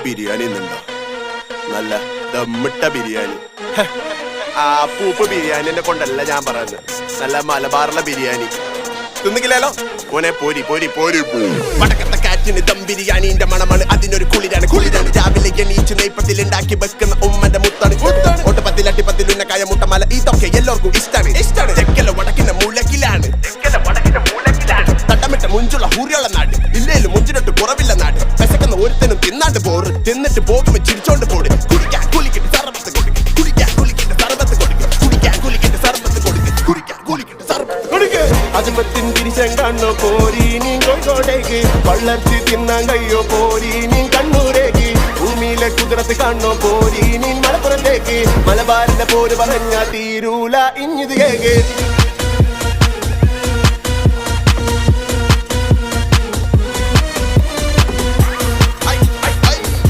ബിരിയാണി ഉണ്ടോ? നല്ല ദമ്മിട്ട ബിരിയാണി. ആ പൂപ്പ് ബിരിയാണിനെ കൊണ്ടല്ല ഞാൻ പറയുന്നത്, നല്ല മലബാറിലെ ബിരിയാണി. തിന്നിക്കില്ലല്ലോ മോനെ, പോരി പോരി പോരി. വടക്കത്തെ കാറ്റിന് ദം ബിരിയാണിന്റെ മണമാണ്, അതിനൊരു കുളിരാണ് കുളിരാണ്. രാവിലെ എണീച്ച് നെയ്പ്പത്തിൽ ഉണ്ടാക്കി വെക്കുന്ന ഉമ്മന്റെ മുത്താണ്. ഒട്ടുപത്തിൽ അട്ടിപ്പത്തിൽ ഉന്നക്കായ മുട്ടമല, ഇതൊക്കെ എല്ലാവർക്കും ഇഷ്ടാണ് ഇഷ്ടാണ്. തെക്കല വടക്കിന്റെ മൂലക്കിലാണ്, തട്ടമിട്ട മുഞ്ചുള്ള ഹൂരിയുള്ള നാട്, ഇല്ലേലും മുഞ്ചിനൊട്ട് കുറവില്ല നാട്. വിശക്കുന്ന ഒരുത്തനും തിന്നാണ്ട് പോറ്, തിന്നിട്ട് പോകുമ്പോ ചിരിച്ചോണ്ട് പോട്. കുടിക്കാൻ കുലിക്കിട്ട് സർബത്ത് കൊടുക്കും, കുടിക്കാൻ കുലിക്കിട്ട് സർബത്ത് കൊടുക്കും, കുടിക്കാൻ കുലിക്കിട്ട് സർബത്ത് കൊടുക്കും, കുടിക്കാൻ കുലിക്കിട്ട് സർബത്ത് കൊടുക്കും. അജുമത്തിൻ തിരിച്ചെങ്ങാണോ പോരി നീ കോഴിക്കോട്ടേക്ക്, വളർത്തി തിന്നാൻ കഴിയോ പോരി നീ കണ്ണൂരേക്ക്. ഭൂമിയിലെ കുതിരത്ത് കാണോ പോരി നീ മലപ്പുറത്തേക്ക്. മലബാറിന്റെ പോര് പറഞ്ഞാ തീരൂല ഇഞ്ഞിത് കേക്ക്.